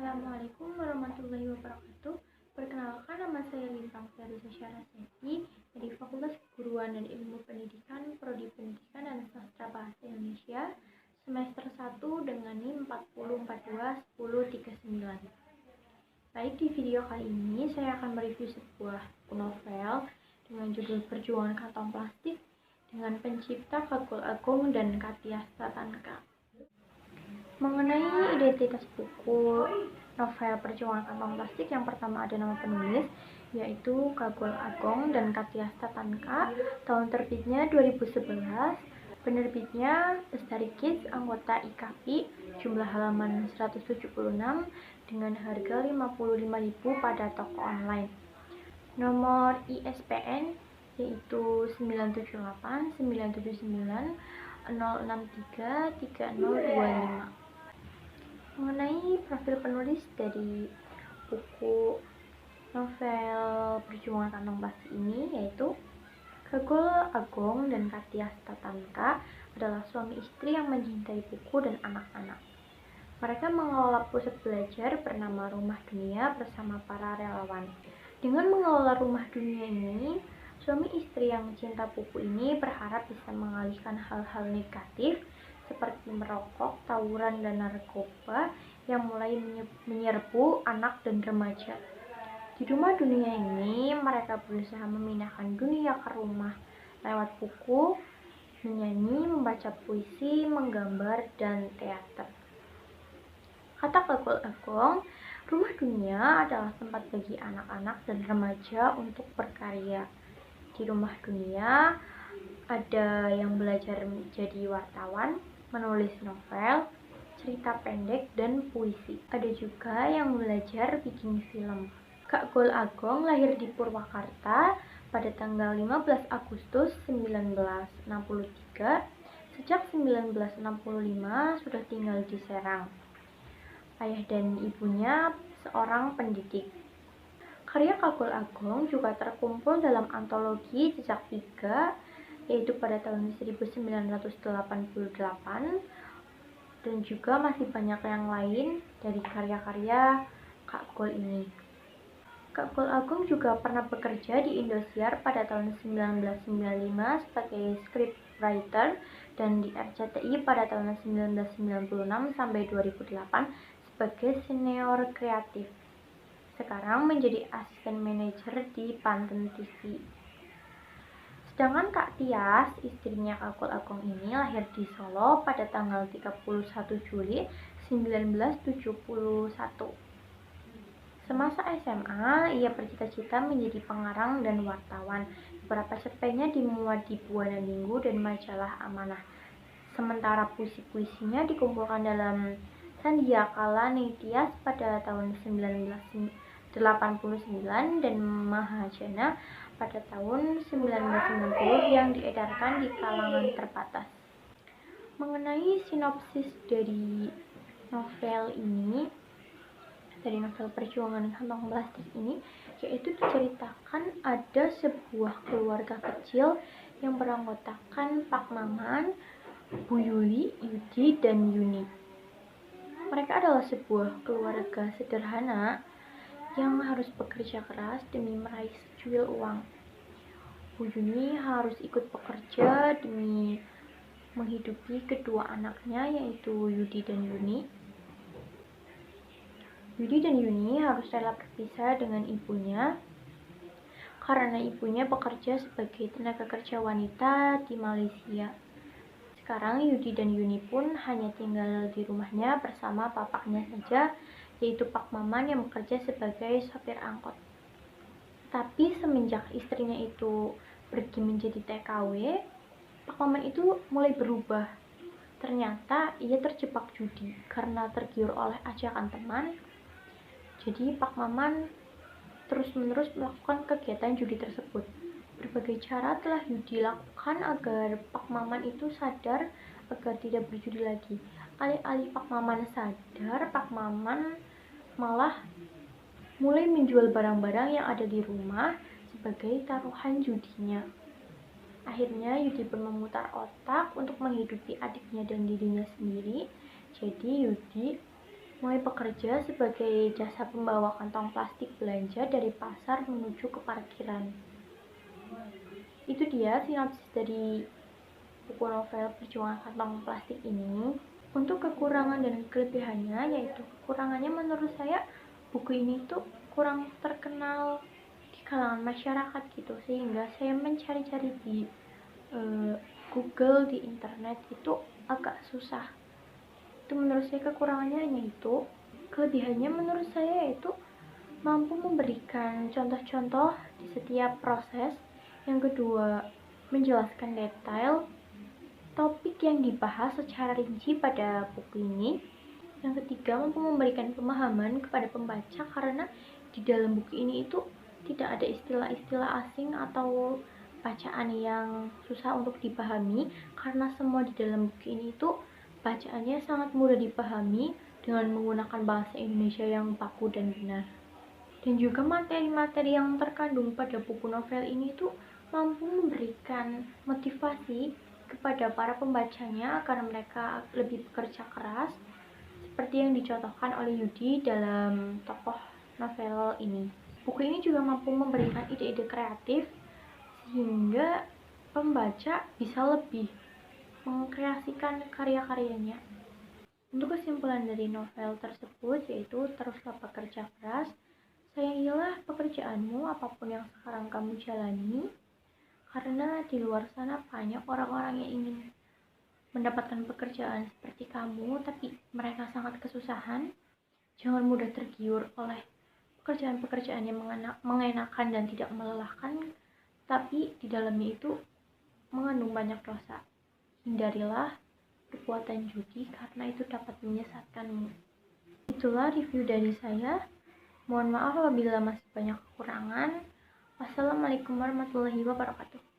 Assalamualaikum warahmatullahi wabarakatuh. Perkenalkan, nama saya Lintang Ferisya Raseti dari Fakultas Keguruan dan Ilmu Pendidikan, Prodi Pendidikan dan Sastra Bahasa Indonesia, semester 1 dengan NIM 40421039. Baik, di video kali ini saya akan mereview sebuah novel dengan judul Perjuangan Kantong Plastik dengan pencipta Kagol Agung dan Katyasta Tanka. Mengenai identitas buku novel Perjuangan Kantong Plastik, yang pertama ada nama penulis, yaitu Kagol Agung dan Katyasta Tanka. Tahun terbitnya 2011, penerbitnya Lestari Kids, anggota IKAPI, jumlah halaman 176 dengan harga 55.000 pada toko online. Nomor ISBN yaitu 978 979 063 3025. Mengenai profil penulis dari buku novel Perjuangan Kantong Plastik ini, yaitu Kagol Agung dan Katyasta Tanka adalah suami istri yang mencintai buku dan anak-anak. Mereka mengelola pusat belajar bernama Rumah Dunia bersama para relawan. Dengan mengelola Rumah Dunia ini, suami istri yang cinta buku ini berharap bisa mengalihkan hal-hal negatif seperti merokok, tawuran, dan narkoba yang mulai menyerbu anak dan remaja. Di Rumah Dunia ini, mereka berusaha memindahkan dunia ke rumah lewat buku, menyanyi, membaca puisi, menggambar, dan teater. Kata Kagol Agung, Rumah Dunia adalah tempat bagi anak-anak dan remaja untuk berkarya. Di Rumah Dunia ada yang belajar menjadi wartawan, menulis novel, cerita pendek, dan puisi. Ada juga yang belajar bikin film. Kagol Agung lahir di Purwakarta pada tanggal 15 Agustus 1963. Sejak 1965 sudah tinggal di Serang. Ayah dan ibunya seorang pendidik. Karya Kagol Agung juga terkumpul dalam antologi Jejak 3, yaitu pada tahun 1988, dan juga masih banyak yang lain dari karya-karya Kagol ini. Kagol Agung juga pernah bekerja di Indosiar pada tahun 1995 sebagai scriptwriter dan di RCTI pada tahun 1996 sampai 2008 sebagai senior kreatif. Sekarang menjadi asisten manajer di Pantun TV. Sedangkan Kak Tias, istrinya Kagol Agung ini, lahir di Solo pada tanggal 31 Juli 1971. Semasa SMA, ia bercita-cita menjadi pengarang dan wartawan. Beberapa cerpennya dimuat di Buana Minggu dan majalah Amanah. Sementara puisi-puisinya dikumpulkan dalam Sandiakala Nitias pada tahun 1989 dan Mahajana pada tahun 1990 yang diedarkan di kalangan terbatas. Mengenai sinopsis dari novel ini, dari novel Perjuangan Kantong Plastik ini, yaitu diceritakan ada sebuah keluarga kecil yang beranggotakan Pak Maman, Bu Yuli, Yudi, dan Yuni. Mereka adalah sebuah keluarga sederhana yang harus bekerja keras demi meraih secuil uang. Bu Yuni harus ikut bekerja demi menghidupi kedua anaknya, yaitu Yudi dan Yuni. Yudi dan Yuni harus rela berpisah dengan ibunya karena ibunya bekerja sebagai tenaga kerja wanita di Malaysia. Sekarang Yudi dan Yuni pun hanya tinggal di rumahnya bersama bapaknya saja, yaitu Pak Maman yang bekerja sebagai sopir angkot. Tapi semenjak istrinya itu pergi menjadi TKW, Pak Maman itu mulai berubah. Ternyata ia terjebak judi karena tergiur oleh ajakan teman. Jadi Pak Maman terus-menerus melakukan kegiatan judi tersebut. Berbagai cara telah Yudi lakukan agar Pak Maman itu sadar agar tidak berjudi lagi. Alih-alih Pak Maman sadar, Pak Maman malah mulai menjual barang-barang yang ada di rumah sebagai taruhan judinya. Akhirnya Yudi pun memutar otak untuk menghidupi adiknya dan dirinya sendiri. Jadi Yudi mulai bekerja sebagai jasa pembawa kantong plastik belanja dari pasar menuju ke parkiran. Itu dia sinopsis dari buku novel Perjuangan Kantong Plastik ini. Untuk kekurangan dan kelebihannya, yaitu kekurangannya menurut saya buku ini tuh kurang terkenal di kalangan masyarakat gitu, sehingga saya mencari-cari di Google, di internet itu agak susah. Itu menurut saya kekurangannya itu. Kelebihannya menurut saya yaitu mampu memberikan contoh-contoh di setiap proses. Yang kedua, menjelaskan detail topik yang dibahas secara rinci pada buku ini. Yang ketiga, mampu memberikan pemahaman kepada pembaca karena di dalam buku ini itu tidak ada istilah-istilah asing atau bacaan yang susah untuk dipahami, karena semua di dalam buku ini itu bacaannya sangat mudah dipahami dengan menggunakan bahasa Indonesia yang baku dan benar. Dan juga materi-materi yang terkandung pada buku novel ini tuh mampu memberikan motivasi kepada para pembacanya agar mereka lebih bekerja keras, seperti yang dicontohkan oleh Yudi dalam tokoh novel ini. Buku ini juga mampu memberikan ide-ide kreatif sehingga pembaca bisa lebih mengkreasikan karya-karyanya. Untuk kesimpulan dari novel tersebut yaitu teruslah bekerja keras, sayangilah pekerjaanmu apapun yang sekarang kamu jalani, karena di luar sana banyak orang-orang yang ingin mendapatkan pekerjaan seperti kamu, tapi mereka sangat kesusahan. Jangan mudah tergiur oleh pekerjaan-pekerjaan yang mengenakan dan tidak melelahkan, tapi di dalamnya itu mengandung banyak dosa. Hindarilah perbuatan judi karena itu dapat menyesatkanmu. Itulah review dari saya. Mohon maaf apabila masih banyak kekurangan. Wassalamualaikum warahmatullahi wabarakatuh.